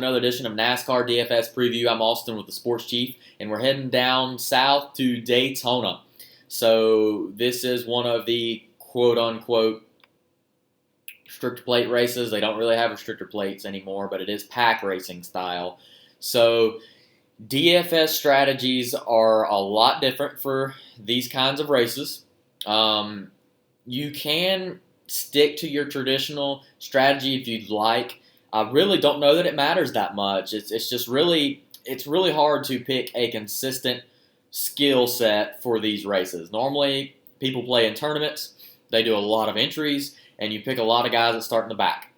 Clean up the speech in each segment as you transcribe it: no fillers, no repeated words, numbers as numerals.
Another edition of NASCAR DFS preview. I'm AustYn with the Sports Chief, and we're heading down south to Daytona. So this is one of the quote-unquote restrictor plate races. They don't really have restrictor plates anymore, but it is pack racing style. So DFS strategies are a lot different for these kinds of races. You can stick to your traditional strategy if you'd like. I really don't know that it matters that much. It's really hard to pick a consistent skill set for these races. Normally, people play in tournaments. They do a lot of entries, and you pick a lot of guys that start in the back.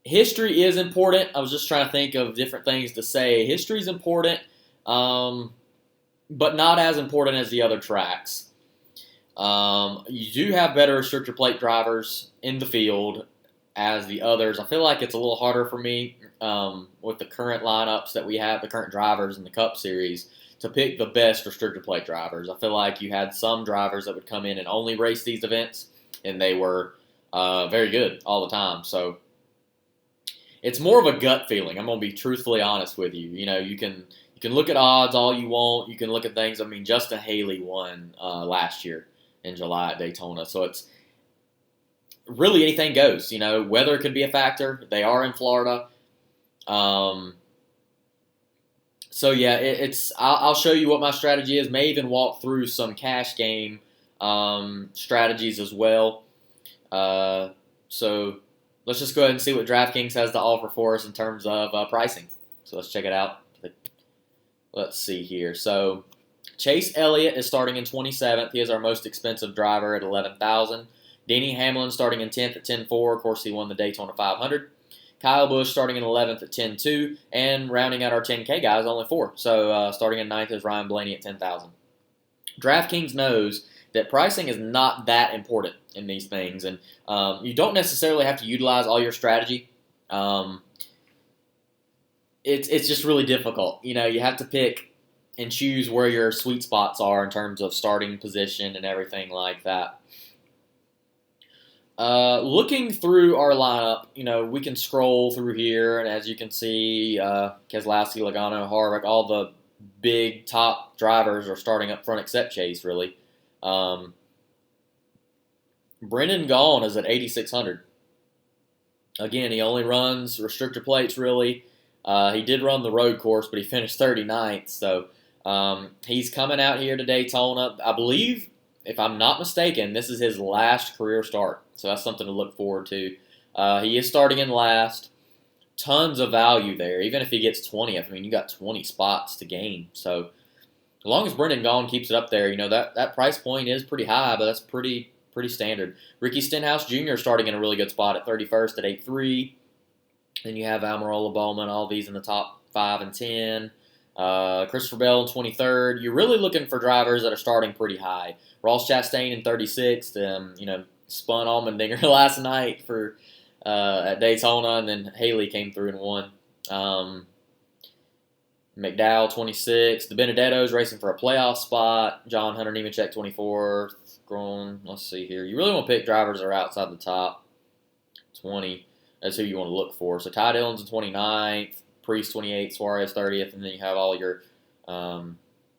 History is important. I was just trying to think of different things to say. History is important, but not as important as the other tracks. You do have better restrictor plate drivers in the field as the others. I feel like it's a little harder for me with the current lineups that we have, the current drivers in the Cup Series, to pick the best restrictor plate drivers. I feel like you had some drivers that would come in and only race these events, and they were very good all the time. So it's more of a gut feeling. I'm going to be truthfully honest with you. You know, you can look at odds all you want. You can look at things. I mean, Justin Haley won last year in July at Daytona. So it's really anything goes. You know, weather could be a factor. They are in Florida. So yeah, I'll show you what my strategy is. May even walk through some cash game strategies as well. So let's just go ahead and see what DraftKings has to offer for us in terms of pricing. So let's check it out. Let's see here. So Chase Elliott is starting in 27th. He is our most expensive driver at $11,000. Denny Hamlin starting in 10th at $10,400. Of course, he won the Daytona 500. Kyle Busch starting in 11th at $10,200. And rounding out our 10K guys, only 4. So starting in 9th is Ryan Blainey at $10,000. DraftKings knows that pricing is not that important in these things. And you don't necessarily have to utilize all your strategy. It's just really difficult. You know, you have to pick and choose where your sweet spots are in terms of starting position and everything like that. Looking through our lineup, you know, we can scroll through here, and as you can see, Keselowski, Logano, Harvick, all the big top drivers are starting up front except Chase, really. Brendan Gaughan is at 8,600. Again, he only runs restrictor plates, really. He did run the road course, but he finished 39th, so he's coming out here to Daytona. I believe, if I'm not mistaken, this is his last career start, so that's something to look forward to. He is starting in last. Tons of value there, even if he gets 20th. I mean, you got 20 spots to gain, so as long as Brendan Gaughan keeps it up there, you know, that price point is pretty high, but that's pretty standard. Ricky Stenhouse Jr. starting in a really good spot at 31st at 8,300. Then you have Almirola Bowman, all these in the top 5 and 10. Christopher Bell in 23rd. You're really looking for drivers that are starting pretty high. Ross Chastain in 36th. You know, spun Allmendinger last night for at Daytona, and then Haley came through and won. McDowell 26th. The Benedetto's racing for a playoff spot. John Hunter Nemechek 24th. Let's see here. You really want to pick drivers that are outside the top 20. That's who you want to look for. So Ty Dillon's in 29th, Priest 28th, Suarez 30th, and then you have all your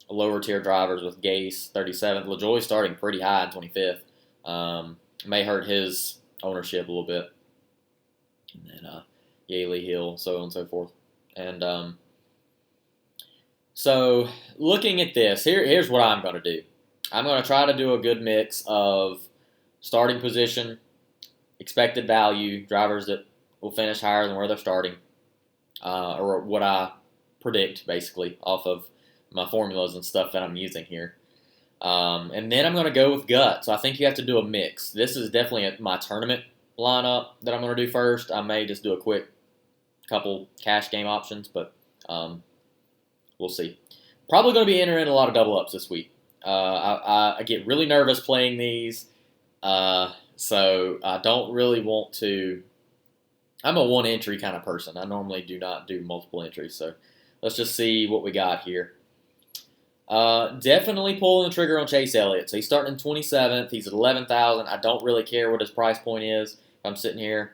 lower tier drivers with Gase 37th. LaJoy starting pretty high in 25th. May hurt his ownership a little bit. And then Yaley Hill, so on and so forth. And so looking at this, here's what I'm going to do. I'm going to try to do a good mix of starting position, expected value, drivers that will finish higher than where they're starting, or what I predict, basically, off of my formulas and stuff that I'm using here. And then I'm going to go with gut. So I think you have to do a mix. This is definitely my tournament lineup that I'm going to do first. I may just do a quick couple cash game options, but we'll see. Probably going to be entering a lot of double ups this week. I get really nervous playing these, so I don't really want to. I'm a one entry kind of person. I normally do not do multiple entries, so let's just see what we got here. Definitely pulling the trigger on Chase Elliott. So he's starting in 27th. He's at 11,000. I don't really care what his price point is. I'm sitting here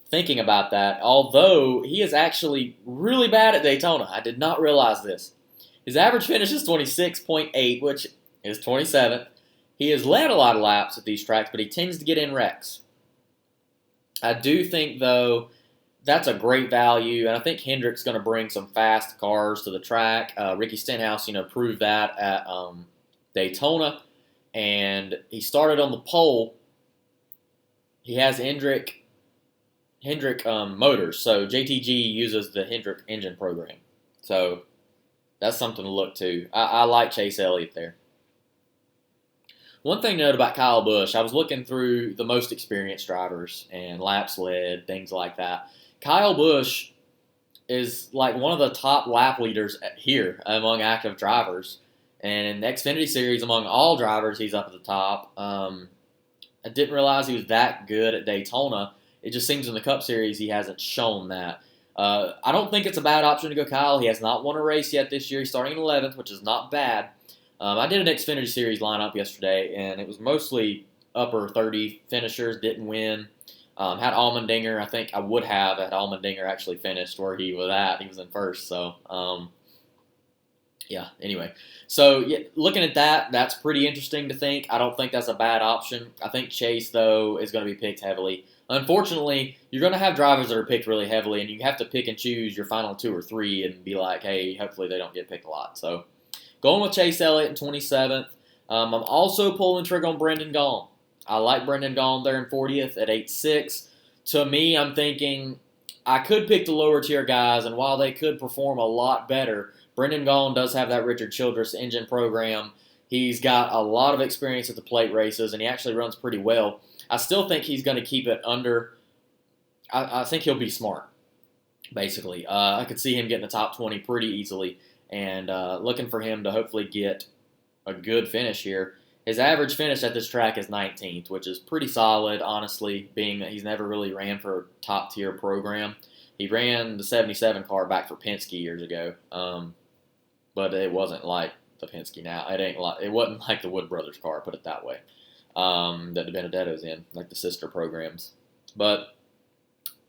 thinking about that. Although he is actually really bad at Daytona. I did not realize this. His average finish is 26.8, which is 27th. He has led a lot of laps at these tracks, but he tends to get in wrecks. I do think, though, that's a great value, and I think Hendrick's going to bring some fast cars to the track. Ricky Stenhouse, proved that at Daytona, and he started on the pole. He has Hendrick motors, so JTG uses the Hendrick engine program. So that's something to look to. I like Chase Elliott there. One thing to note about Kyle Busch, I was looking through the most experienced drivers and laps led, things like that. Kyle Busch is like one of the top lap leaders here among active drivers. And in the Xfinity Series, among all drivers, he's up at the top. I didn't realize he was that good at Daytona. It just seems in the Cup Series he hasn't shown that. I don't think it's a bad option to go Kyle. He has not won a race yet this year. He's starting in 11th, which is not bad. I did an Xfinity Series lineup yesterday, and it was mostly upper 30 finishers, didn't win. Had Allmendinger. I think I would have had Allmendinger actually finished where he was at. He was in first, so yeah, anyway. So yeah, looking at that, that's pretty interesting to think. I don't think that's a bad option. I think Chase, though, is going to be picked heavily. Unfortunately, you're going to have drivers that are picked really heavily, and you have to pick and choose your final 2 or 3 and be like, hey, hopefully they don't get picked a lot. So going with Chase Elliott in 27th. I'm also pulling trigger on Brendan Gaughan. I like Brendan Gaughan there in 40th at 8.6. To me, I'm thinking I could pick the lower tier guys, and while they could perform a lot better, Brendan Gaughan does have that Richard Childress engine program. He's got a lot of experience at the plate races, and he actually runs pretty well. I still think he's going to keep it under. I think he'll be smart, basically. I could see him getting the top 20 pretty easily, and looking for him to hopefully get a good finish here. His average finish at this track is 19th, which is pretty solid, honestly, being that he's never really ran for a top-tier program. He ran the 77 car back for Penske years ago, but it wasn't like the Penske now. It wasn't like the Wood Brothers car, put it that way, that the Benedetto's in, like the sister programs. But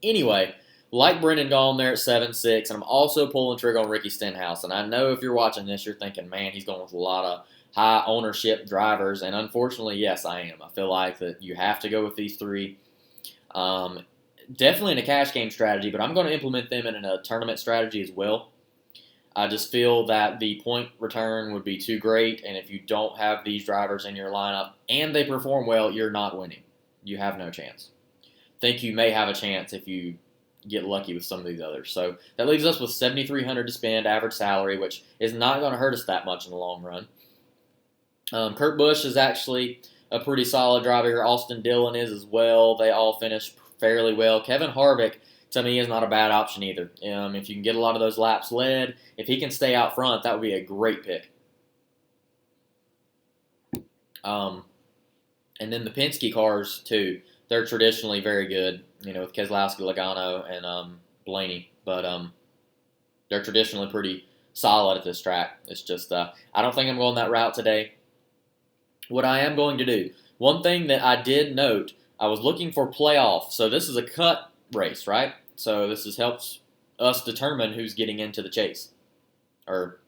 anyway, like Brendan Gaughan there at 7.6, and I'm also pulling trigger on Ricky Stenhouse. And I know if you're watching this, you're thinking, man, he's going with a lot of high ownership drivers, and unfortunately, yes, I am. I feel like that you have to go with these 3. Definitely in a cash game strategy, but I'm going to implement them in a tournament strategy as well. I just feel that the point return would be too great, and if you don't have these drivers in your lineup and they perform well, you're not winning. You have no chance. Think you may have a chance if you get lucky with some of these others. So that leaves us with $7,300 to spend, average salary, which is not going to hurt us that much in the long run. Kurt Busch is actually a pretty solid driver here. Austin Dillon is as well. They all finished fairly well. Kevin Harvick, to me, is not a bad option either. If you can get a lot of those laps led, if he can stay out front, that would be a great pick. And then the Penske cars, too. They're traditionally very good, with Keselowski, Logano, and Blainey. But they're traditionally pretty solid at this track. It's just I don't think I'm going that route today. What I am going to do, one thing that I did note, I was looking for playoffs. So this is a cut race, right? So this helps us determine who's getting into the chase. Or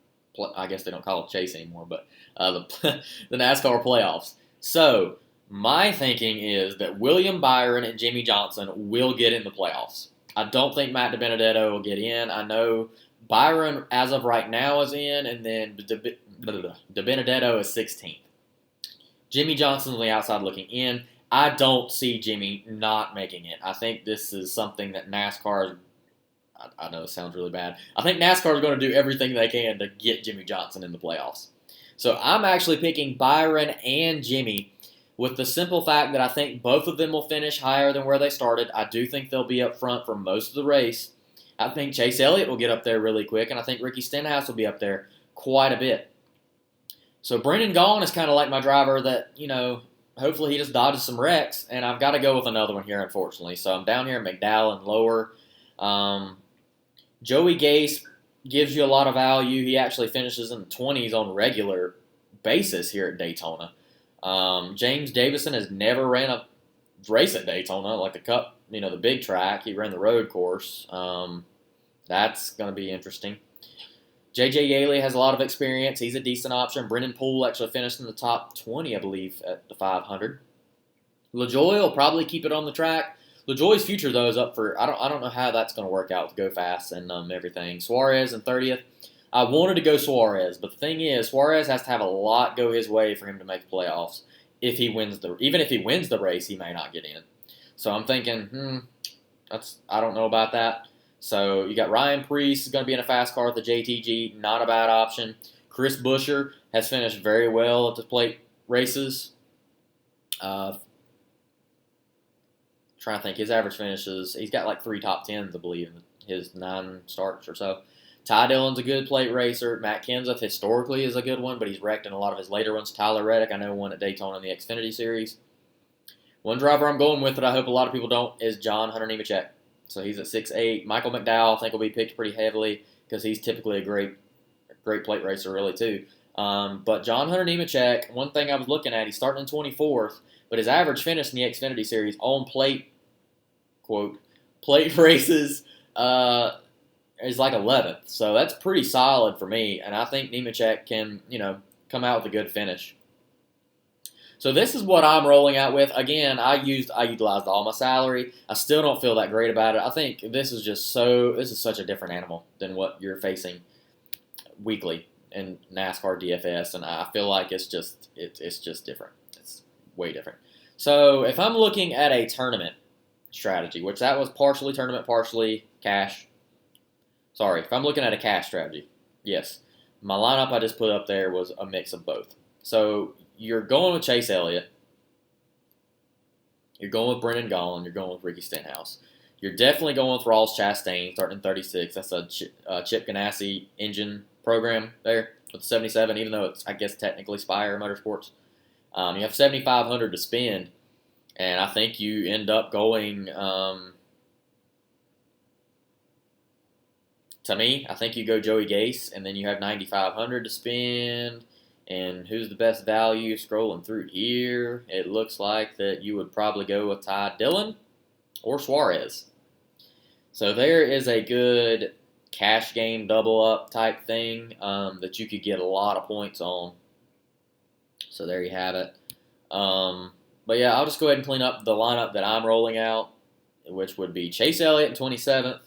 I guess they don't call it chase anymore, but the NASCAR playoffs. So my thinking is that William Byron and Jimmy Johnson will get in the playoffs. I don't think Matt DiBenedetto will get in. I know Byron, as of right now, is in, and then DiBenedetto is 16th. Jimmy Johnson's on the outside looking in. I don't see Jimmy not making it. I think this is something that NASCAR, I know it sounds really bad. I think NASCAR is going to do everything they can to get Jimmy Johnson in the playoffs. So I'm actually picking Byron and Jimmy with the simple fact that I think both of them will finish higher than where they started. I do think they'll be up front for most of the race. I think Chase Elliott will get up there really quick, and I think Ricky Stenhouse will be up there quite a bit. So Brendan Gaughan is kind of like my driver that, hopefully he just dodges some wrecks, and I've got to go with another one here, unfortunately. So I'm down here at McDowell and lower. Joey Gase, gives you a lot of value. He actually finishes in the 20s on a regular basis here at Daytona. James Davison has never ran a race at Daytona, like the Cup, the big track. He ran the road course. That's going to be interesting. J.J. Yaley has a lot of experience. He's a decent option. Brennan Poole actually finished in the top 20, I believe, at the 500. LaJoie will probably keep it on the track. LaJoie's future, though, is up for – I don't know how that's going to work out to go fast and everything. Suarez in 30th. I wanted to go Suarez, but the thing is, Suarez has to have a lot go his way for him to make the playoffs. Even if he wins the race, he may not get in. So I'm thinking, I don't know about that. So you got Ryan Preece is going to be in a fast car at the JTG, not a bad option. Chris Buescher has finished very well at the plate races. Trying to think, his average finishes, he's got like 3 top 10s, I believe, in his 9 starts or so. Ty Dillon's a good plate racer. Matt Kenseth historically is a good one, but he's wrecked in a lot of his later ones. Tyler Reddick, I know, won at Daytona in the Xfinity Series. One driver I'm going with that I hope a lot of people don't is John Hunter Nemechek. So he's at 6'8". Michael McDowell, I think, will be picked pretty heavily because he's typically a great plate racer, really, too. But John Hunter Nemechek, one thing I was looking at, he's starting in 24th, but his average finish in the Xfinity Series on plate races is like 11th. So that's pretty solid for me, and I think Nemechek can, come out with a good finish. So this is what I'm rolling out with. Again, I utilized all my salary. I still don't feel that great about it. I think this is such a different animal than what you're facing weekly in NASCAR DFS, and I feel like it's just different. It's way different. So if I'm looking at a tournament strategy, which that was partially tournament, partially cash. Sorry, if I'm looking at a cash strategy, yes. My lineup I just put up there was a mix of both. So you're going with Chase Elliott. You're going with Brendan Gaughan. You're going with Ricky Stenhouse. You're definitely going with Ross Chastain, starting in 36. That's a Chip Ganassi engine program there with 77, even though it's, I guess, technically Spire Motorsports. You have $7,500 to spend, and I think you end up going. To me, I think you go Joey Gase, and then you have $9,500 to spend. And who's the best value? Scrolling through here, it looks like that you would probably go with Ty Dillon or Suarez. So there is a good cash game double up type thing that you could get a lot of points on. So there you have it. But yeah, I'll just go ahead and clean up the lineup that I'm rolling out, which would be Chase Elliott in 27th.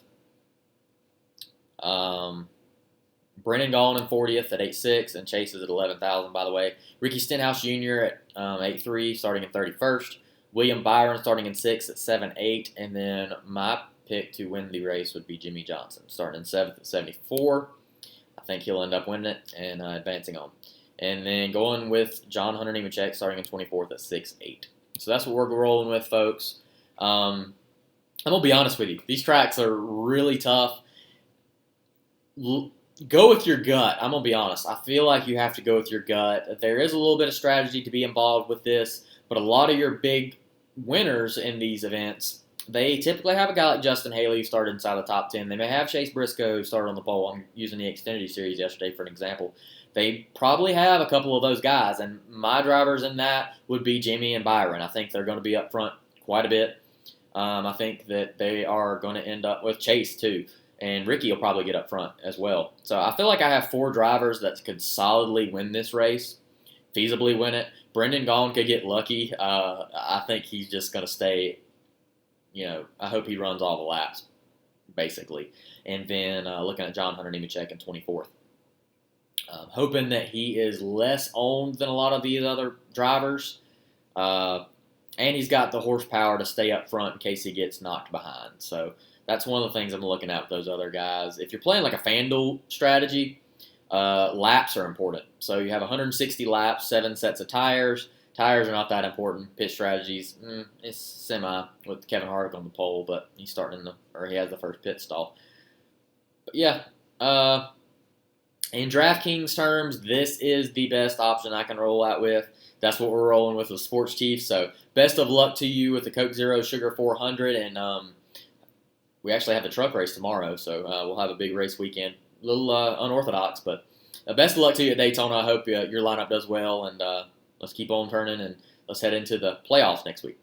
Brendan Gaughan in 40th at 8.6, and Chase is at 11,000, by the way. Ricky Stenhouse Jr. at 8.3, starting in 31st. William Byron starting in 6th at 7.8, and then my pick to win the race would be Jimmy Johnson, starting in 7th at 74. I think he'll end up winning it and advancing on. And then going with John Hunter Nemechek, starting in 24th at 6.8. So that's what we're rolling with, folks. I'm going to be honest with you. These tracks are really tough. Go with your gut. I'm going to be honest. I feel like you have to go with your gut. There is a little bit of strategy to be involved with this, but a lot of your big winners in these events, they typically have a guy like Justin Haley who started inside the top 10. They may have Chase Briscoe who started on the pole. I'm using the Xfinity Series yesterday for an example. They probably have a couple of those guys, and my drivers in that would be Jimmy and Byron. I think they're going to be up front quite a bit. I think that they are going to end up with Chase, too. And Ricky will probably get up front as well. So I feel like I have 4 drivers that could solidly win this race, feasibly win it. Brendan Gaughan could get lucky. I think he's just going to stay, I hope he runs all the laps, basically. And then looking at John Hunter Nemechek in 24th. Hoping that he is less owned than a lot of these other drivers. And he's got the horsepower to stay up front in case he gets knocked behind. So that's one of the things I'm looking at with those other guys. If you're playing like a FanDuel strategy, laps are important. So you have 160 laps, 7 sets of tires. Tires are not that important. Pit strategies, it's semi with Kevin Harvick on the pole, but he's he has the first pit stall. But yeah, in DraftKings terms, this is the best option I can roll out with. That's what we're rolling with Sports Chief. So best of luck to you with the Coke Zero Sugar 400, and we actually have the truck race tomorrow, so we'll have a big race weekend little unorthodox. But best of luck to you at Daytona. I hope your lineup does well, and let's keep on turning, and let's head into the playoffs next week.